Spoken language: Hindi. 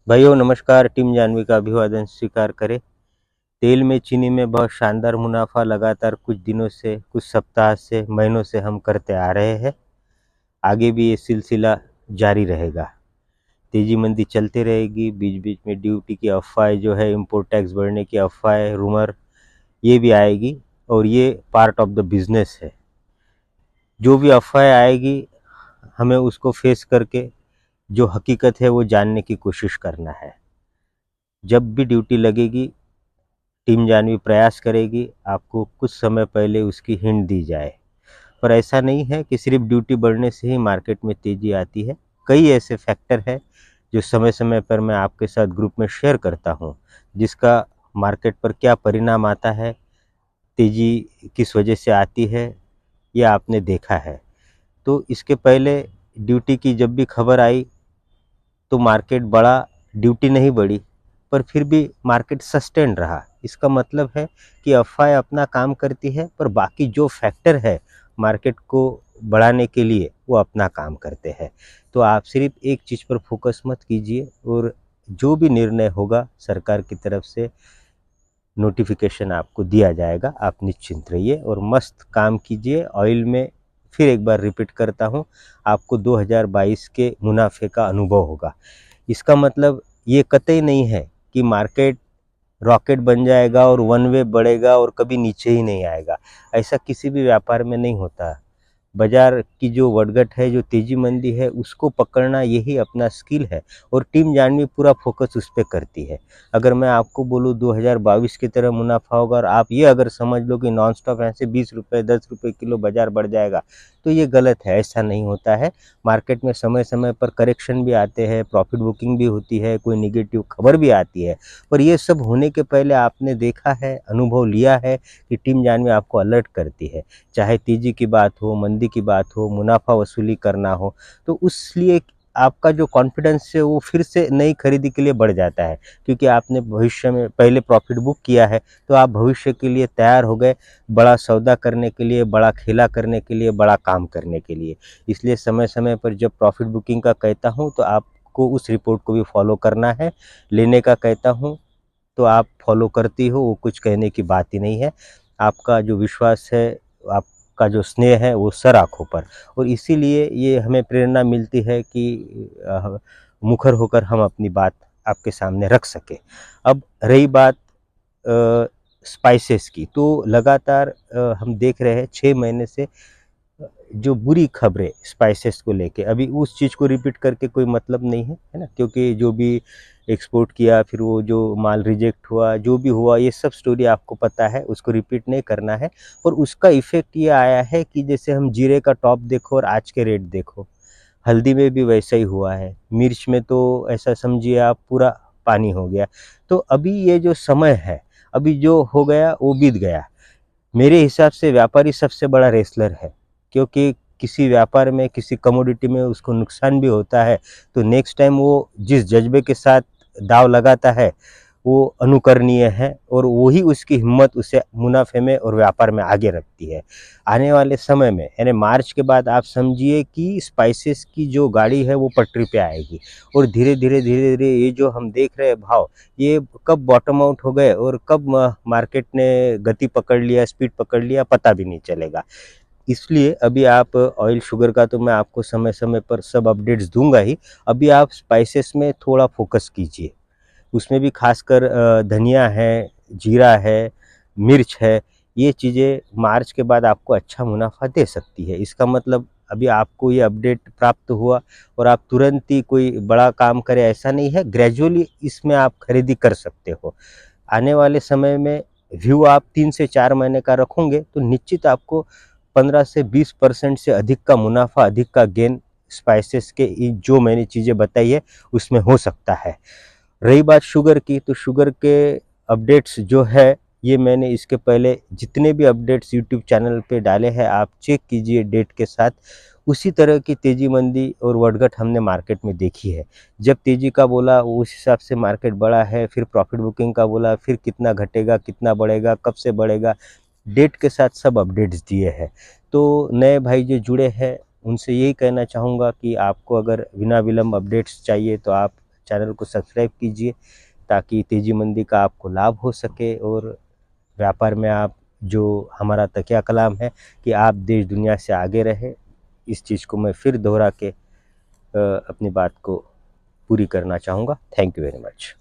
भाइयों नमस्कार। टीम जानवी का अभिवादन स्वीकार करें। तेल में चीनी में बहुत शानदार मुनाफा लगातार कुछ दिनों से, कुछ सप्ताह से, महीनों से हम करते आ रहे हैं। आगे भी ये सिलसिला जारी रहेगा। तेजी मंदी चलती रहेगी। बीच बीच में ड्यूटी की अफवाहें जो है, इम्पोर्ट टैक्स बढ़ने की अफवाहें, रूमर, ये भी आएगी और ये पार्ट ऑफ द बिजनेस है। जो भी अफवाहें आएगी हमें उसको फेस करके जो हकीकत है वो जानने की कोशिश करना है। जब भी ड्यूटी लगेगी टीम जानवी प्रयास करेगी आपको कुछ समय पहले उसकी हिंट दी जाए। पर ऐसा नहीं है कि सिर्फ ड्यूटी बढ़ने से ही मार्केट में तेज़ी आती है। कई ऐसे फैक्टर हैं जो समय समय पर मैं आपके साथ ग्रुप में शेयर करता हूँ, जिसका मार्केट पर क्या परिणाम आता है, तेज़ी किस वजह से आती है, ये आपने देखा है। तो इसके पहले ड्यूटी की जब भी खबर आई तो मार्केट बढ़ा, ड्यूटी नहीं बढ़ी, पर फिर भी मार्केट सस्टेन रहा। इसका मतलब है कि अफ़वाहें अपना काम करती है, पर बाकी जो फैक्टर है मार्केट को बढ़ाने के लिए वो अपना काम करते हैं। तो आप सिर्फ एक चीज़ पर फोकस मत कीजिए और जो भी निर्णय होगा सरकार की तरफ से नोटिफिकेशन आपको दिया जाएगा। आप निश्चिंत रहिए और मस्त काम कीजिए। ऑयल में फिर एक बार रिपीट करता हूँ, आपको 2022 के मुनाफे का अनुभव होगा। इसका मतलब ये कतई नहीं है कि मार्केट रॉकेट बन जाएगा और वन वे बढ़ेगा और कभी नीचे ही नहीं आएगा। ऐसा किसी भी व्यापार में नहीं होता। बाजार की जो वर्डगट है, जो तेजी मंदी है, उसको पकड़ना यही अपना स्किल है और टीम जानवी पूरा फोकस उस पर करती है। अगर मैं आपको बोलूँ 2022 की तरह मुनाफा होगा और आप ये अगर समझ लो कि नॉन स्टॉप ऐसे 20 रुपये 10 रुपये किलो बाजार बढ़ जाएगा, तो ये गलत है। ऐसा नहीं होता है। मार्केट में समय समय पर करेक्शन भी आते हैं, प्रॉफिट बुकिंग भी होती है, कोई निगेटिव खबर भी आती है। पर ये सब होने के पहले आपने देखा है, अनुभव लिया है कि टीम जानवी आपको अलर्ट करती है। चाहे तेजी की बात हो, मंदी की बात हो, मुनाफा वसूली करना हो, तो उसलिए आपका जो कॉन्फिडेंस है वो फिर से नई खरीदी के लिए बढ़ जाता है, क्योंकि आपने भविष्य में पहले प्रॉफिट बुक किया है। तो आप भविष्य के लिए तैयार हो गए, बड़ा सौदा करने के लिए, बड़ा खेला करने के लिए, बड़ा काम करने के लिए। इसलिए समय समय पर जब प्रॉफिट बुकिंग का कहता हूँ तो आपको उस रिपोर्ट को भी फॉलो करना है। लेने का कहता हूँ तो आप फॉलो करती हो, वो कुछ कहने की बात ही नहीं है। आपका जो विश्वास है, आपका जो स्नेह है, वो सर आँखों पर। और इसीलिए ये हमें प्रेरणा मिलती है कि मुखर होकर हम अपनी बात आपके सामने रख सकें। अब रही बात स्पाइसेस की, तो लगातार हम देख रहे हैं 6 महीने से जो बुरी खबरें स्पाइसेस को लेके, अभी उस चीज़ को रिपीट करके कोई मतलब नहीं है, है ना? क्योंकि जो भी एक्सपोर्ट किया, फिर वो जो माल रिजेक्ट हुआ, जो भी हुआ, ये सब स्टोरी आपको पता है, उसको रिपीट नहीं करना है। पर उसका इफ़ेक्ट ये आया है कि जैसे हम जीरे का टॉप देखो और आज के रेट देखो, हल्दी में भी वैसा ही हुआ है, मिर्च में तो ऐसा समझिए आप पूरा पानी हो गया। तो अभी ये जो समय है, अभी जो हो गया वो बीत गया। मेरे हिसाब से व्यापारी सबसे बड़ा रेसलर है, क्योंकि किसी व्यापार में, किसी कमोडिटी में उसको नुकसान भी होता है, तो नेक्स्ट टाइम वो जिस जज्बे के साथ दाव लगाता है वो अनुकरणीय है और वही उसकी हिम्मत उसे मुनाफे में और व्यापार में आगे रखती है। आने वाले समय में यानी मार्च के बाद आप समझिए कि स्पाइसेस की जो गाड़ी है वो पटरी पे आएगी और धीरे धीरे धीरे धीरे ये जो हम देख रहे हैं भाव, ये कब बॉटम आउट हो गए और कब मार्केट ने गति पकड़ लिया, स्पीड पकड़ लिया, पता भी नहीं चलेगा। इसलिए अभी आप ऑयल शुगर का तो मैं आपको समय समय पर सब अपडेट्स दूंगा ही। अभी आप स्पाइसेस में थोड़ा फोकस कीजिए। उसमें भी खासकर धनिया है, जीरा है, मिर्च है, ये चीज़ें मार्च के बाद आपको अच्छा मुनाफा दे सकती है। इसका मतलब अभी आपको ये अपडेट प्राप्त हुआ और आप तुरंत ही कोई बड़ा काम करें ऐसा नहीं है, ग्रेजुअली इसमें आप खरीदी कर सकते हो। आने वाले समय में व्यू आप 3 से 4 महीने का रखोगे तो निश्चित आपको 15 से 20% से अधिक का मुनाफा, अधिक का गेन स्पाइसेस के जो मैंने चीज़ें बताई है उसमें हो सकता है। रही बात शुगर की, तो शुगर के अपडेट्स जो है ये मैंने इसके पहले जितने भी अपडेट्स यूट्यूब चैनल पे डाले हैं आप चेक कीजिए डेट के साथ। उसी तरह की तेजी मंदी और वर्डगट हमने मार्केट में देखी है। जब तेजी का बोला उस हिसाब से मार्केट बढ़ा है, फिर प्रॉफिट बुकिंग का बोला, फिर कितना घटेगा, कितना बढ़ेगा, कब से बढ़ेगा, डेट के साथ सब अपडेट्स दिए हैं। तो नए भाई जो जुड़े हैं उनसे यही कहना चाहूँगा कि आपको अगर बिना विलम्ब अपडेट्स चाहिए तो आप चैनल को सब्सक्राइब कीजिए ताकि तेज़ी मंदी का आपको लाभ हो सके और व्यापार में आप जो हमारा तकिया कलाम है कि आप देश दुनिया से आगे रहे, इस चीज़ को मैं फिर दोहरा के अपनी बात को पूरी करना चाहूँगा। Thank you very much.